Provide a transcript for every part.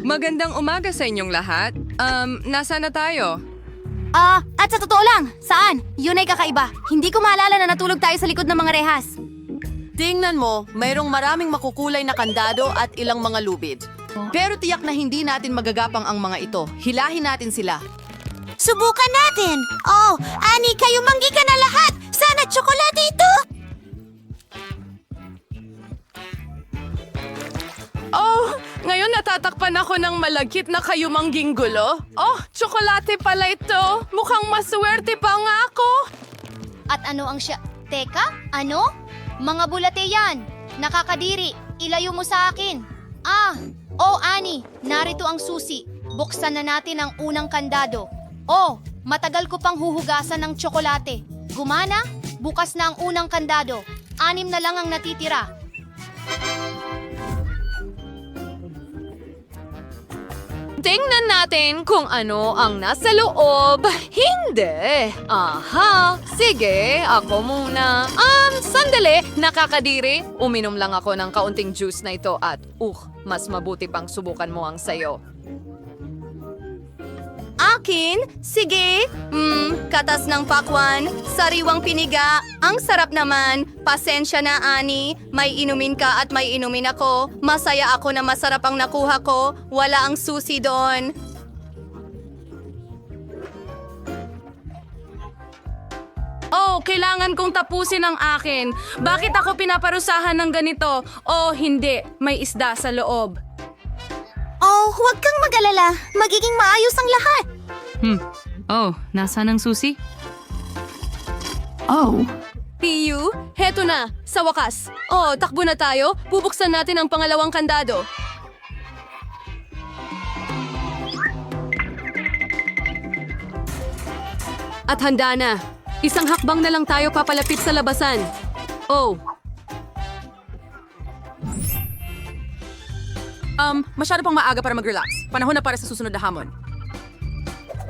Magandang umaga sa inyong lahat. Nasaan na tayo? At sa totoo lang, saan? Yun ay kakaiba. Hindi ko maalala na natulog tayo sa likod ng mga rehas. Tingnan mo, mayroong maraming makukulay na kandado at ilang mga lubid. Pero tiyak na hindi natin magagapang ang mga ito. Hilahin natin sila. Subukan natin! Oh, Ani, kayo manggi ka na lahat! Sana tsokolate ito! Oh, ngayon natatakpan ako ng malagkit na kayumangging gulo. Oh, tsokolate pala ito. Mukhang maswerte pa nga ako. At ano ang siya... Teka, ano? Mga bulate yan! Nakakadiri! Ilayo mo sa akin! Ani, narito ang susi. Buksan na natin ang unang kandado. Oh, matagal ko pang huhugasan ng tsokolate. Gumana? Bukas na ang unang kandado. 6 na lang ang natitira. Tingnan natin kung ano ang nasa loob. Hindi. Aha. Sige, ako muna. Sandali. Nakakadiri. Uminom lang ako ng kaunting juice na ito at mas mabuti pang subukan mo ang sayo. Akin? Sige. Katas ng pakwan, sariwang piniga. Ang sarap naman. Pasensya na, Ani. May inumin ka at may inumin ako. Masaya ako na masarap ang nakuha ko. Wala ang susi doon. Oh, kailangan kong tapusin ang akin. Bakit ako pinaparusahan ng ganito? Oh, hindi. May isda sa loob. Oh, huwag kang mag-alala. Magiging maayos ang lahat. Oh, nasaan ang susi? Piyu, heto na. Sa wakas. Oh, takbo na tayo. Bubuksan natin ang pangalawang kandado. At handa na. Isang hakbang na lang tayo papalapit sa labasan. Oh. Masyado pang maaga para mag-relax. Panahon na para sa susunod na hamon.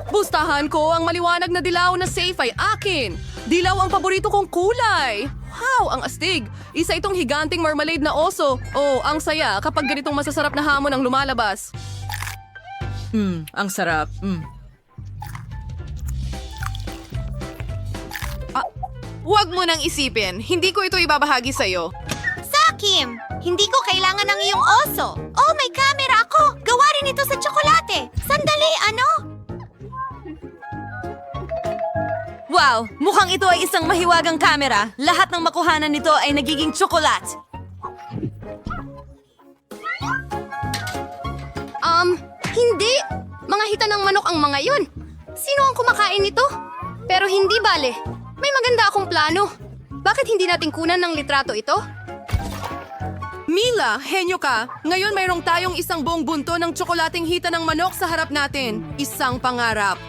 Bustahan ko, ang maliwanag na dilaw na safe ay akin. Dilaw ang paborito kong kulay. Wow, ang astig. Isa itong higanting marmalade na oso. Oh, ang saya kapag ganitong masasarap na hamon ang lumalabas. Ang sarap. Huwag mo nang isipin. Hindi ko ito ibabahagi sa'yo. Sakim, hindi ko kailangan ng iyong oso. Oh, may camera ako. Gawa rin ito sa tsokolate. Sandali, ano? Wow! Mukhang ito ay isang mahiwagang kamera. Lahat ng makuhanan nito ay nagiging tsokolat. Hindi. Mga hita ng manok ang mga yun. Sino ang kumakain nito? Pero hindi bale. May maganda akong plano. Bakit hindi natin kunan ng litrato ito? Mila, henyo ka. Ngayon mayroong tayong isang buong bunto ng tsokolating hita ng manok sa harap natin. Isang pangarap.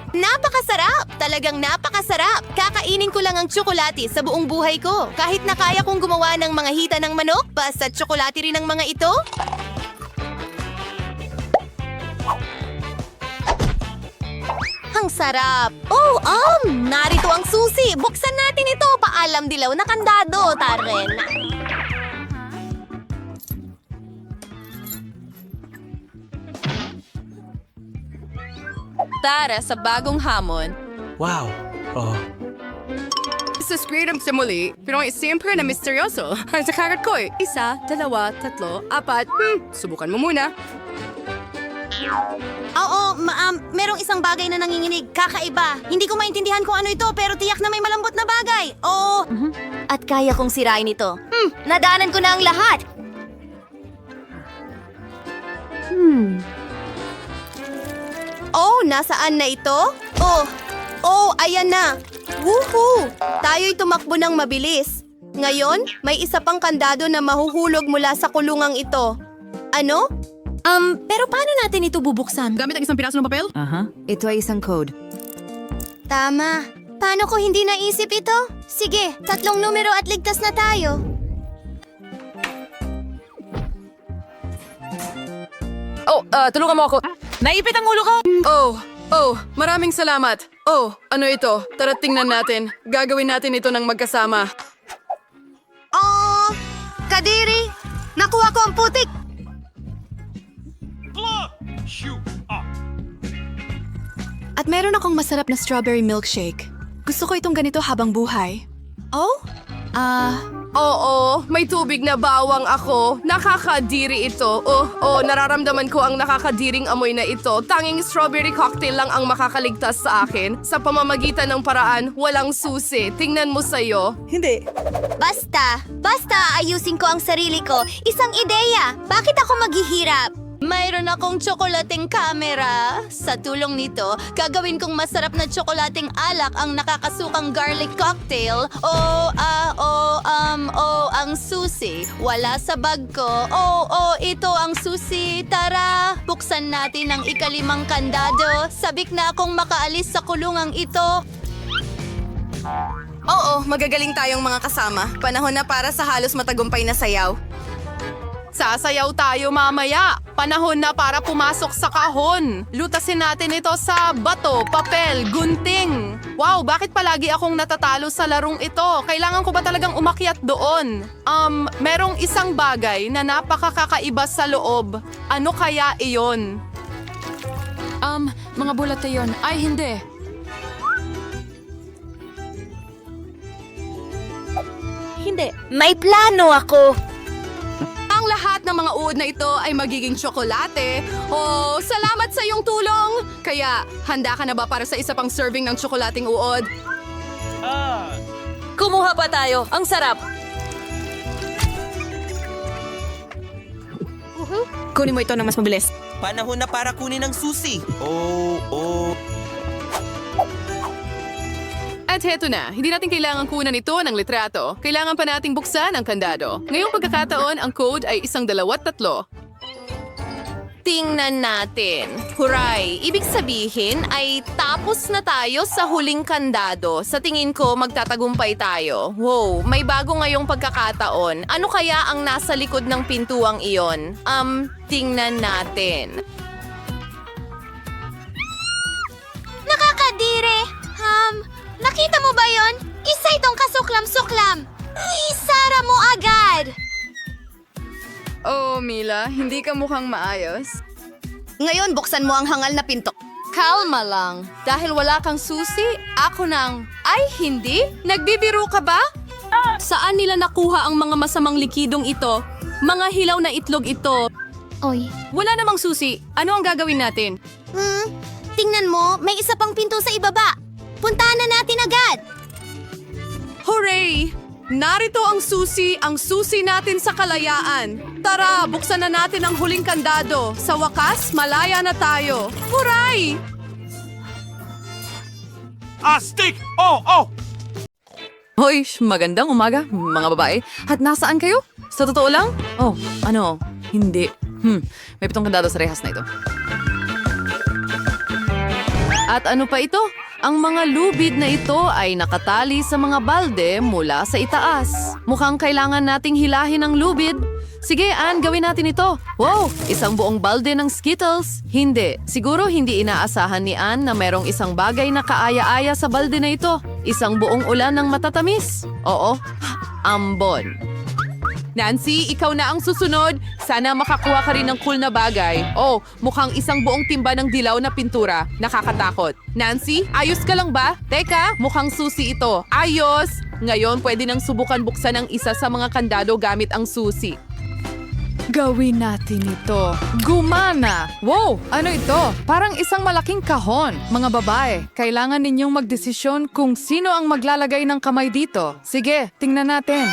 Napakasarap! Talagang napakasarap! Kakainin ko lang ang tsokolate sa buong buhay ko. Kahit na kaya kong gumawa ng mga hita ng manok, basta tsokolate rin ang mga ito. Ang sarap! Oh, narito ang susi! Buksan natin ito! Paalam dilaw na kandado, Taren! Tara sa bagong hamon. Wow. Sa script sa muli, pero siyempre na misteryoso. Sa karat ko 1, 2, 3, 4. Subukan mo muna. Oo, merong isang bagay na nanginginig. Kakaiba. Hindi ko maintindihan kung ano ito, pero tiyak na may malambot na bagay. Oo. At kaya kong sirain ito. Nadaanan ko na ang lahat. Oh, nasaan na ito? Oh, ayan na. Woohoo! Tayo'y tumakbo ng mabilis. Ngayon, may isa pang kandado na mahuhulog mula sa kulungang ito. Ano? Pero paano natin ito bubuksan? Gamit ang isang piraso ng papel? Ito ay isang code. Tama. Paano ko hindi naisip ito? Sige, 3 numero at ligtas na tayo. Tulungan mo ako. Naipit ang ulo ko! Maraming salamat. Oh, ano ito? Tara tingnan natin. Gagawin natin ito ng magkasama. Kadiri! Nakuha ko ang putik! Meron akong masarap na strawberry milkshake. Gusto ko itong ganito habang buhay. Oh? Oo, may tubig na bawang ako. Nakakadiri ito. Nararamdaman ko ang nakakadiring amoy na ito. Tanging strawberry cocktail lang ang makakaligtas sa akin. Sa pamamagitan ng paraan, walang susi. Tingnan mo sa'yo. Basta ayusin ko ang sarili ko. Isang ideya. Bakit ako maghihirap? Mayroon akong tsokolating camera. Sa tulong nito, gagawin kong masarap na tsokolating alak ang nakakasukang garlic cocktail. Ang susi. Wala sa bag ko. Ito ang susi. Tara, buksan natin ang ikalimang kandado. Sabik na akong makaalis sa kulungang ito. Oo, magagaling tayong mga kasama. Panahon na para sa halos matagumpay na sayaw. Sasayaw tayo mamaya. Panahon na para pumasok sa kahon. Lutasin natin ito sa bato, papel, gunting. Wow, bakit palagi akong natatalo sa larong ito? Kailangan ko ba talagang umakyat doon? Merong isang bagay na napakakaiba sa loob. Ano kaya iyon? Mga bulate yon. Ay, hindi. May plano ako. Ang lahat ng mga uod na ito ay magiging tsokolate. Oh, salamat sa iyong tulong! Kaya, handa ka na ba para sa isa pang serving ng tsokolating uod? Kumuha pa tayo. Ang sarap. Kunin mo ito ng mas mabilis. Panahon na para kunin ang susi. At heto na, hindi natin kailangan kunan ito ng litrato. Kailangan pa nating buksan ang kandado. Ngayong pagkakataon, ang code ay 1, 2, 3. Tingnan natin. Huray! Ibig sabihin ay tapos na tayo sa huling kandado. Sa tingin ko, magtatagumpay tayo. Wow, may bago ngayong pagkakataon. Ano kaya ang nasa likod ng pintuang iyon? Tingnan natin. Nakakadire. Nakita mo ba yon? Isa itong kasuklam-suklam. Isara mo agad. Oh, Mila, hindi ka mukhang maayos. Ngayon, buksan mo ang hangal na pinto. Kalma lang. Dahil wala kang susi, ako nang... Ay, hindi? Nagbibiro ka ba? Saan nila nakuha ang mga masamang likidong ito? Mga hilaw na itlog ito. Oy. Wala namang susi. Ano ang gagawin natin? Tingnan mo, may isa pang pinto sa ibaba. Puntahan na natin agad. Hooray! Narito ang susi natin sa kalayaan. Tara, buksan na natin ang huling kandado. Sa wakas, malaya na tayo. Hooray! Astig! Oh! Hoy, magandang umaga, mga babae. At nasaan kayo? Sa totoo lang? Hindi. May 7 kandado sa rehas na ito. At ano pa ito? Ang mga lubid na ito ay nakatali sa mga balde mula sa itaas. Mukhang kailangan nating hilahin ang lubid. Sige, Ann, gawin natin ito. Wow, isang buong balde ng Skittles. Hindi, siguro hindi inaasahan ni Ann na merong isang bagay na kaaya-aya sa balde na ito. Isang buong ulan ng matatamis. Oo, ambon. Nancy, ikaw na ang susunod. Sana makakuha ka rin ng cool na bagay. Oh, mukhang isang buong timba ng dilaw na pintura. Nakakatakot. Nancy, ayos ka lang ba? Teka, mukhang susi ito. Ayos! Ngayon, pwede nang subukan buksan ang isa sa mga kandado gamit ang susi. Gawin natin ito. Gumana! Wow! Ano ito? Parang isang malaking kahon. Mga babae, kailangan ninyong magdesisyon kung sino ang maglalagay ng kamay dito. Sige, tingnan natin.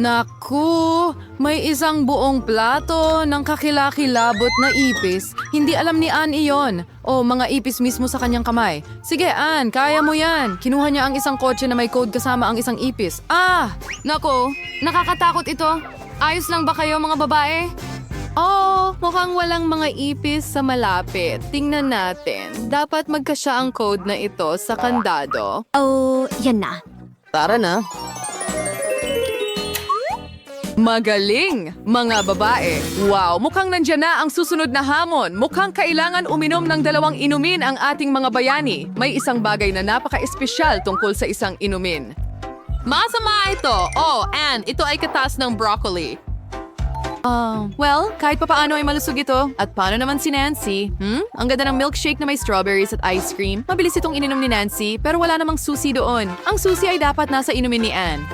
Naku, may isang buong plato ng kakilakilabot na ipis. Hindi alam ni Ann iyon. O mga ipis mismo sa kanyang kamay. Sige, Ann, kaya mo yan. Kinuha niya ang isang kotse na may code kasama ang isang ipis. Naku, nakakatakot ito. Ayos lang ba kayo, mga babae? Oh, mukhang walang mga ipis sa malapit. Tingnan natin. Dapat magkasya ang code na ito sa kandado. Oh, yan na. Tara na. Magaling, mga babae. Wow, mukhang nandyan na ang susunod na hamon. Mukhang kailangan uminom ng 2 inumin ang ating mga bayani. May isang bagay na napaka-espesyal tungkol sa isang inumin. Masama ito. Oh, Ann, ito ay katas ng broccoli. Well, kahit papaano ay malusog ito. At paano naman si Nancy? Ang ganda ng milkshake na may strawberries at ice cream. Mabilis itong ininom ni Nancy, pero wala namang susi doon. Ang susi ay dapat nasa inumin ni Anne.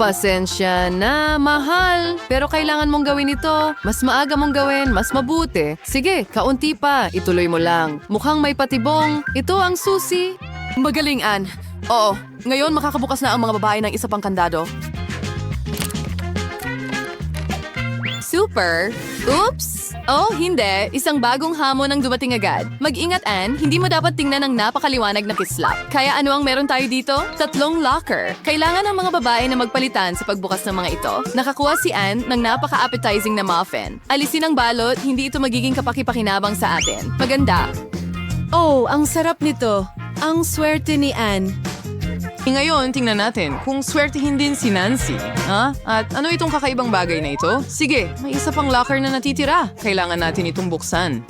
Pasensya na, mahal. Pero kailangan mong gawin ito. Mas maaga mong gawin, mas mabuti. Sige, kaunti pa. Ituloy mo lang. Mukhang may patibong. Ito ang susi. Magaling, Anne. Oo, ngayon makakabukas na ang mga babae ng isa pang kandado. Super! Oops! Oh, hindi. Isang bagong hamon ang dumating agad. Mag-ingat, Anne. Hindi mo dapat tingnan ang napakaliwanag na kislap. Kaya ano ang meron tayo dito? 3 locker. Kailangan ng mga babae na magpalitan sa pagbukas ng mga ito. Nakakuha si Anne ng napaka-appetizing na muffin. Alisin ang balot, hindi ito magiging kapaki-pakinabang sa atin. Maganda. Oh, ang sarap nito. Ang swerte ni Anne. Ngayon, tingnan natin kung swertihin din si Nancy. Ha? At ano itong kakaibang bagay na ito? Sige, may isa pang locker na natitira. Kailangan natin itong buksan.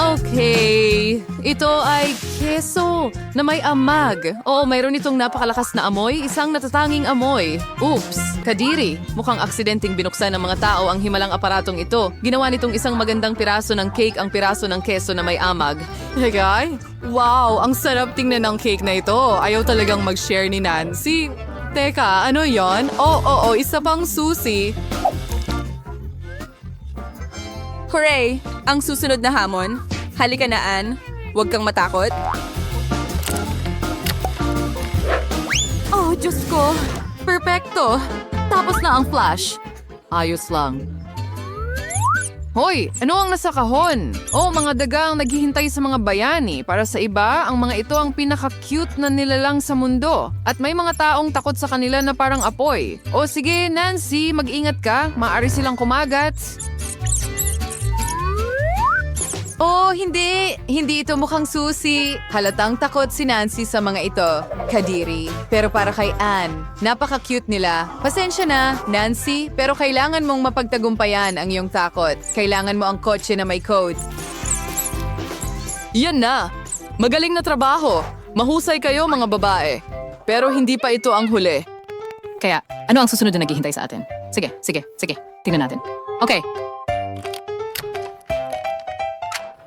Okay, ito ay keso na may amag. Oo, mayroon itong napakalakas na amoy, isang natatanging amoy. Oops, kadiri. Mukhang aksidenteng binuksan ng mga tao ang himalang aparatong ito. Ginawa nitong isang magandang piraso ng cake ang piraso ng keso na may amag. Hey guy, wow, ang sarap tingnan ng cake na ito. Ayaw talagang mag-share ni Nancy. Teka, ano yon? Oo, isa pang susi. Hooray! Ang susunod na hamon. Halika na, Anne. Huwag kang matakot. Oh, Diyos ko. Perfecto. Tapos na ang flash. Ayos lang. Hoy, ano ang nasa kahon? Oh, mga dagang naghihintay sa mga bayani. Para sa iba, ang mga ito ang pinaka-cute na nilalang sa mundo. At may mga taong takot sa kanila na parang apoy. O sige, Nancy, mag-ingat ka. Maaari silang kumagat. Oh, hindi. Hindi ito mukhang susi. Halatang takot si Nancy sa mga ito. Kadiri. Pero para kay Anne, napaka-cute nila. Pasensya na, Nancy, pero kailangan mong mapagtagumpayan ang iyong takot. Kailangan mo ang kotse na may code. Yan na. Magaling na trabaho. Mahusay kayo, mga babae. Pero hindi pa ito ang huli. Kaya, ano ang susunod na naghihintay sa atin? Sige. Tingnan natin. Okay.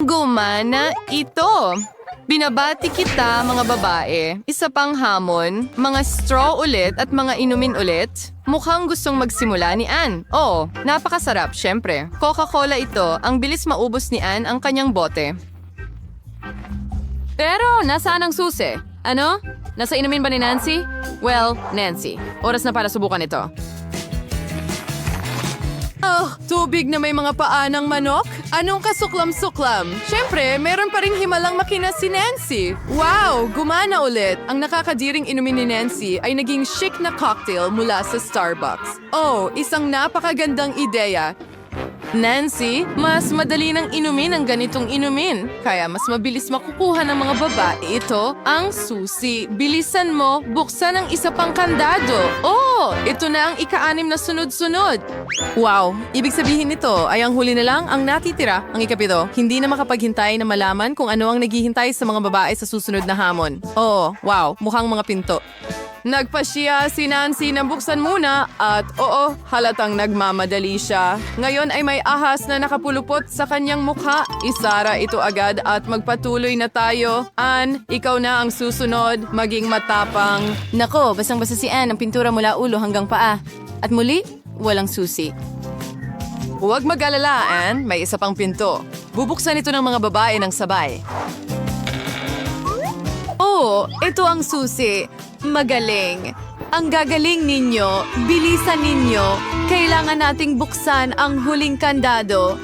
Gumana ito. Binabati kita, mga babae. Isa pang hamon, mga straw ulit at mga inumin ulit. Mukhang gustong magsimula ni Anne. Oo, napakasarap, syempre. Coca-Cola ito. Ang bilis maubos ni Anne ang kanyang bote. Pero, nasaan ang susi? Ano? Nasa inumin ba ni Nancy? Well, Nancy. Oras na para subukan ito. Oh, tubig na may mga paa ng manok? Anong kasuklam-suklam? Siyempre, meron pa ring himalang makina si Nancy. Wow, gumana ulit. Ang nakakadiring inumin ni Nancy ay naging chic na cocktail mula sa Starbucks. Oh, isang napakagandang ideya. Nancy, mas madali nang inumin ang ganitong inumin. Kaya mas mabilis makukuha ng mga babae ito ang susi. Bilisan mo, buksan ang isa pang kandado. Oh, ito na ang ika-6 na sunod-sunod. Wow, ibig sabihin nito ay ang huli na lang ang natitira, ang ika-7. Hindi na makapaghintay na malaman kung ano ang naghihintay sa mga babae sa susunod na hamon. Oh, wow, mukhang mga pinto. Nagpasya si Nancy na buksan muna at oo, halatang nagmamadali siya. Ngayon ay may ahas na nakapulupot sa kanyang mukha. Isara ito agad at magpatuloy na tayo. Anne, ikaw na ang susunod, maging matapang. Nako, basang-basa si Anne ang pintura mula ulo hanggang paa. At muli, walang susi. Huwag mag-alala, Anne. May isa pang pinto. Bubuksan ito ng mga babae ng sabay. Oh, ito ang susi. Magaling. Ang gagaling ninyo. Bilisan ninyo. Kailangan nating buksan ang huling kandado.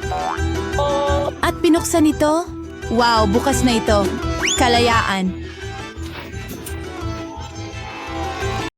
At binuksan ito? Wow, bukas na ito. Kalayaan.